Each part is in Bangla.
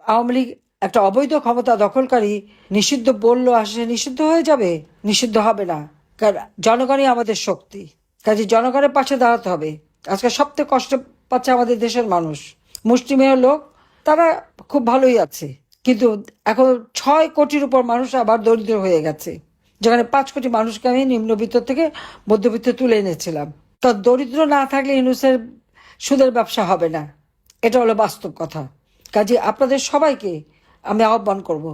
আওয়ামী লীগ একটা অবৈধ ক্ষমতা দখলকারী নিষিদ্ধ বললো আসে নিষিদ্ধ হয়ে যাবে? নিষিদ্ধ হবে না, কারণ জনগণই আমাদের শক্তি। কাজে জনগণের পাশে দাঁড়াতে হবে। আজকে সবথেকে কষ্ট পাচ্ছে আমাদের দেশের মানুষ, মুষ্টিমেয় লোক, তারা খুব ভালোই আছে, কিন্তু এখন 6 কোটির উপর মানুষ আবার দরিদ্র হয়ে গেছে, যেখানে 5 কোটি মানুষকে আমি নিম্নবিত্ত থেকে মধ্যবিত্ত তুলে এনেছিলাম। তো দরিদ্র না থাকলে ইউনূসের সুদের ব্যবসা হবে না, এটা হলো বাস্তব কথা। কাজে আপনাদের সবাইকে আমি আহ্বান করব,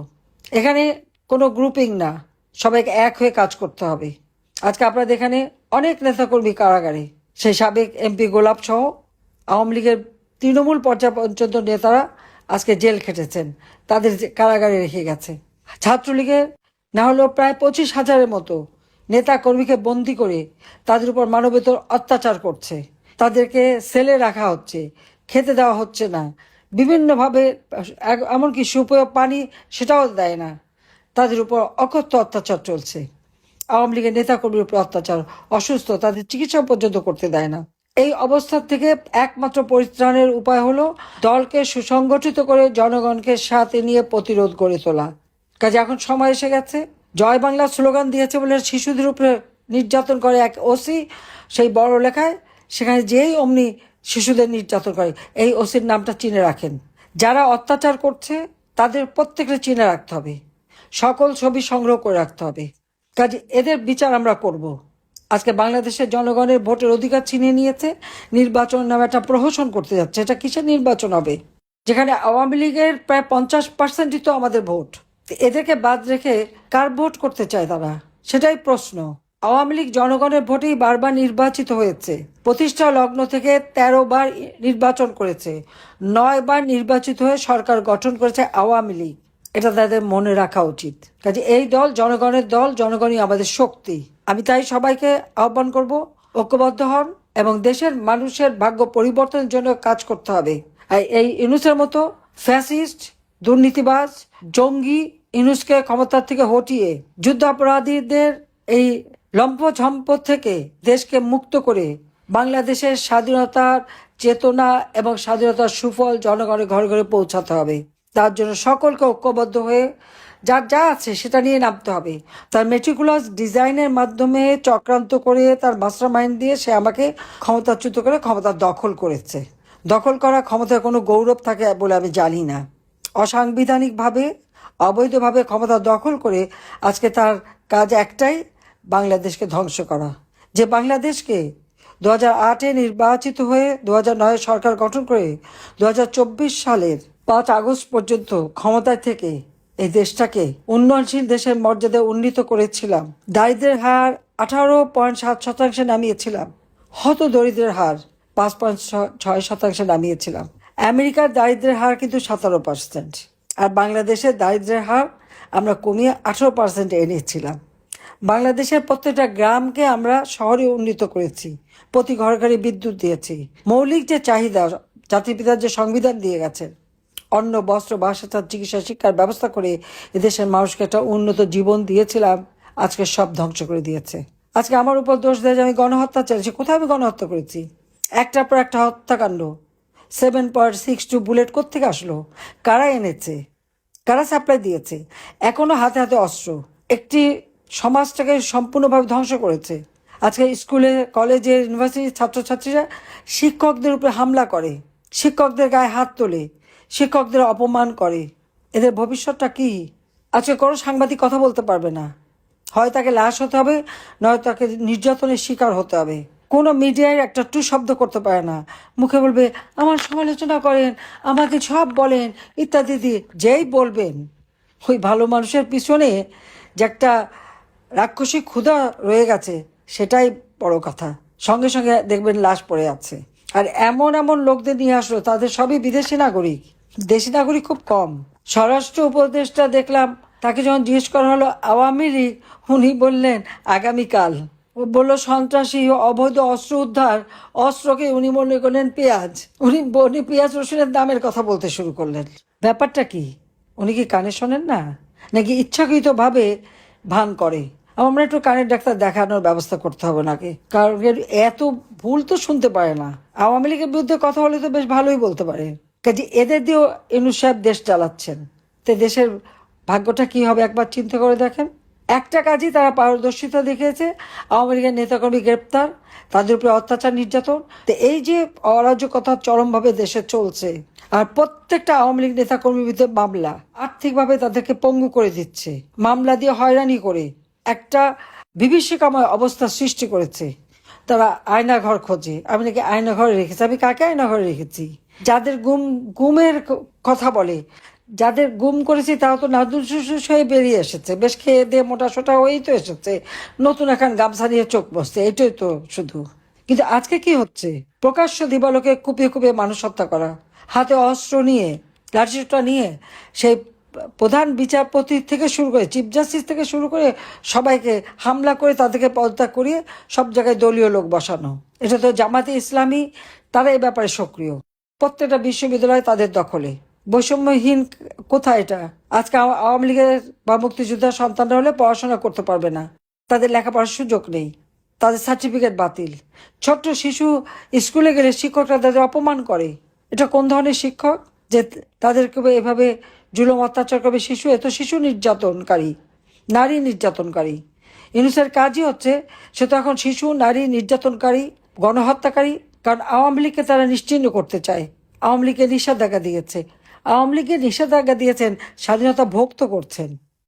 এখানে কোনো গ্রুপিং না, সবাইকে এক হয়ে কাজ করতে হবে। আজকে আপনাদের এখানে অনেক নেতাকর্মী কারাগারে, সেই সাবেক এমপি গোলাপ সহ আওয়ামী লীগের তৃণমূল পর্যায় পর্যন্ত নেতারা আজকে জেল খেটেছেন, তাদের কারাগারে রেখে গেছে। ছাত্রলীগের না হলেও প্রায় 25,000-এর মতো নেতা কর্মীকে বন্দি করে তাদের উপর মানবেতর অত্যাচার করছে, তাদেরকে সেলে রাখা হচ্ছে, খেতে দেওয়া হচ্ছে না, বিভিন্নভাবে এমনকি সুপেয় পানি সেটাও দেয় না, তাদের উপর অকথ্য অত্যাচার চলছে। আওয়ামী লীগের নেতাকর্মীর উপর অত্যাচার, অসুস্থ, তাদের চিকিৎসা পর্যন্ত করতে দেয় না। এই অবস্থা থেকে একমাত্র পরিত্রাণের উপায় হলো দলকে সুসংগঠিত করে জনগণকে সাথে নিয়ে প্রতিরোধ গড়ে তোলা। কাজে এখন সময় এসে গেছে। জয় বাংলা স্লোগান দিয়েছে বলে শিশুদের উপরে নির্যাতন করে এক ওসি, সেই বড় লেখায় সেখানে যেই অমনি শিশুদের নির্যাতন করে, এই ওসির নামটা চিনে রাখেন। যারা অত্যাচার করছে তাদের প্রত্যেকটা চিনে রাখতে হবে, সকল ছবি সংগ্রহ করে রাখতে হবে। কাজে এদের বিচার আমরা করব। আজকে বাংলাদেশের জনগণের ভোটের অধিকার ছিনিয়ে নিয়েছে, নির্বাচন নামে একটা প্রহসন করতে যাচ্ছে। এটা কিসের নির্বাচন হবে, যেখানে আওয়ামী লীগের প্রায় 50%-ই তো আমাদের ভোট। এদেরকে বাদ রেখে কার ভোট করতে চায় তারা, সেটাই প্রশ্ন। আওয়ামী লীগ জনগণের ভোটেই বারবার নির্বাচিত হয়েছে, প্রতিষ্ঠা লগ্ন থেকে 13 বার নির্বাচন করেছে, 9 বার নির্বাচিত হয়ে সরকার গঠন করেছে আওয়ামী লীগ। এটা তাদের মনে রাখা উচিত। কাজে এই দল জনগণের দল, জনগণই আমাদের শক্তি। আমি তাই সবাইকে আহ্বান করব, ঐক্যবদ্ধ হন এবং দেশের মানুষের ভাগ্য পরিবর্তনের জন্য কাজ করতে হবে। আর এই ইউনূসের মতো ফ্যাসিস্ট, দুর্নীতিবাজ, জঙ্গি ইউনূসকে ক্ষমতার থেকে হটিয়ে যুদ্ধাপরাধীদের এই লম্পঝম্প থেকে দেশকে মুক্ত করে বাংলাদেশের স্বাধীনতার চেতনা এবং স্বাধীনতার সুফল জনগণের ঘরে ঘরে পৌঁছাতে হবে। তার জন্য সকলকে ঐক্যবদ্ধ হয়ে যার যা আছে সেটা নিয়ে নামতে হবে। তার মেটিকুলাস ডিজাইনের মাধ্যমে চক্রান্ত করে, তার মাস্টার মাইন্ড দিয়ে সে আমাকে ক্ষমতাচ্যুত করে ক্ষমতা দখল করেছে। দখল করা ক্ষমতার কোনো গৌরব থাকে বলে আমি জানি না। অসাংবিধানিকভাবে, অবৈধভাবে ক্ষমতা দখল করে আজকে তার কাজ একটাই, বাংলাদেশকে ধ্বংস করা। যে বাংলাদেশকে 2008-এ নির্বাচিত হয়ে 2009-এ সরকার গঠন করে 2024 সালের 5 আগস্ট পর্যন্ত ক্ষমতায় থেকে এই দেশটাকে উন্নয়নশীল দেশের মর্যাদা উন্নীত করেছিলাম। দারিদ্রের হার 18.7% নামিয়েছিলাম, হত দরিদ্রের হার 5.6% নামিয়েছিলাম। আমেরিকার দারিদ্রের হার কিন্তু 17%, আর বাংলাদেশের দারিদ্রের হার আমরা কমিয়ে 18% এনেছিলাম। বাংলাদেশের প্রত্যেকটা গ্রামকে আমরা শহরে উন্নীত করেছি, প্রতি ঘরে ঘরে বিদ্যুৎ দিয়েছি। মৌলিক যে চাহিদা জাতির পিতা যে সংবিধান দিয়ে গেছেন, অন্ন, বস্ত্র, বাসস্থান, চিকিৎসা, শিক্ষার ব্যবস্থা করে এদেশের মানুষকে একটা উন্নত জীবন দিয়েছিলাম, আজকে সব ধ্বংস করে দিয়েছে। আজকে আমার উপর দোষ দেয় যে আমি গণহত্যা চালিয়েছি। কোথায় আমি গণহত্যা করেছি? একটার পর একটা হত্যাকাণ্ড। 7.62 বুলেট কোত্থেকে আসলো? কারা এনেছে? কারা সাপ্লাই দিয়েছে? এখনো হাতে হাতে অস্ত্র একটি সমাজটাকে সম্পূর্ণভাবে ধ্বংস করেছে। আজকে স্কুলে, কলেজে, ইউনিভার্সিটির ছাত্রছাত্রীরা শিক্ষকদের উপরে হামলা করে, শিক্ষকদের গায়ে হাত তোলে, শিক্ষকদের অপমান করে। এদের ভবিষ্যৎটা কি? আজকে কোনো সাংবাদিক কথা বলতে পারবে না, হয় তাকে লাশ হতে হবে, নয় তাকে নির্যাতনের শিকার হতে হবে। কোনো মিডিয়ায় একটা টু শব্দ করতে পারে না, মুখে বলবে আমার সমালোচনা করেন, আমাকে সব বলেন ইত্যাদি দিয়ে। যেই বলবেন, ওই ভালো মানুষের পিছনে যে একটা রাক্ষসী ক্ষুধা রয়ে গেছে, সেটাই বড় কথা। সঙ্গে সঙ্গে দেখবেন লাশ পড়ে আছে। আর এমন এমন লোকদের নিয়ে আসলো, তাদের সবই বিদেশি নাগরিক, দেশি নাগরিক খুব কম। স্বরাষ্ট্র উপদেষ্টা দেখলাম, তাকে যখন জিজ্ঞেস করা হলো আওয়ামী লীগ, উনি বললেন আগামীকাল। ও বললো সন্ত্রাসী, অবৈধ অস্ত্র উদ্ধার, অস্ত্রকে উনি মনে করলেন পেঁয়াজ। উনি পেঁয়াজ রসুনের দামের কথা বলতে শুরু করলেন। ব্যাপারটা কি? উনি কি কানে শোনেন না, নাকি ইচ্ছাকৃতভাবে ভান করে? আমরা একটু কানের ডাক্তার দেখানোর ব্যবস্থা করতে হবে নাকি, কারণ এত ভুল তো শুনতে পারে না। আওয়ামী লীগের বিরুদ্ধে কথা বলে তো বেশ ভালোই বলতে পারে। কাজে এদের দিয়েও ইউনূস সাহেব দেশ চালাচ্ছেন। তো দেশের ভাগ্যটা কি হবে একবার চিন্তা করে দেখেন। একটা কাজই তারা পারদর্শিতা দেখিয়েছে, আওয়ামী লীগের নেতাকর্মী গ্রেপ্তার, তাদের উপরে অত্যাচার নির্যাতন। তো এই যে অরাজকতা চরমভাবে দেশে চলছে, আর প্রত্যেকটা আওয়ামী লীগ নেতাকর্মীর বিরুদ্ধে মামলা, আর্থিকভাবে তাদেরকে পঙ্গু করে দিচ্ছে, মামলা দিয়ে হয়রানি করে একটা বিভীষিকাময় অবস্থা সৃষ্টি করেছে। তারা আয়নাঘর খোঁজে। আমি নাকি আয়নাঘরে রেখেছি। আমি কাকে আয়নাঘরে রেখেছি? যাদের গুমের কথা বলে, যাদের গুম করেছি তারা তো নাদুস হয়ে বেরিয়ে এসেছে, বেশ খেয়ে দিয়ে মোটা সোটা হয়েই তো এসেছে, নতুন এখন গামছা নিয়ে চোখ বসছে, এটাই তো শুধু। কিন্তু আজকে কি হচ্ছে? প্রকাশ্য দিবালোকে কুপিয়ে কুপিয়ে মানুষ হত্যা করা, হাতে অস্ত্র নিয়ে, লাঠিসোঁটা নিয়ে, সেই প্রধান বিচারপতি থেকে শুরু করে চিফ জাস্টিস থেকে শুরু করে সবাইকে হামলা করে তাদেরকে পদত্যাগ করিয়ে সব জায়গায় দলীয় লোক বসানো। এটা তো জামাতে ইসলামী, তারা এই ব্যাপারে সক্রিয়। প্রত্যেকটা বিশ্ববিদ্যালয় তাদের দখলে। বৈষম্যহীন কোথায় এটা? আজকে আওয়ামী লীগের বা মুক্তিযোদ্ধার সন্তানরা হলে পড়াশোনা করতে পারবে না, তাদের লেখাপড়ার সুযোগ নেই, তাদের সার্টিফিকেট বাতিল। ছোট্ট শিশু স্কুলে গেলে শিক্ষকরা তাদের অপমান করে। এটা কোন ধরনের শিক্ষক যে তাদেরকে এভাবে জুলুম অত্যাচার করবে? শিশু, এত শিশু নির্যাতনকারী, নারী নির্যাতনকারী। ইউনূসের কাজই হচ্ছে, সে তো এখন শিশু, নারী নির্যাতনকারী, গণহত্যাকারী। কারণ আওয়ামী লীগকে তারা নিশ্চিহ্ন করতে চায়। আওয়ামী লীগের নিষেধাজ্ঞা দিয়েছে, আওয়ামী লীগের নিষেধাজ্ঞা দিয়েছেন, স্বাধীনতা ভোগ তো করছেন।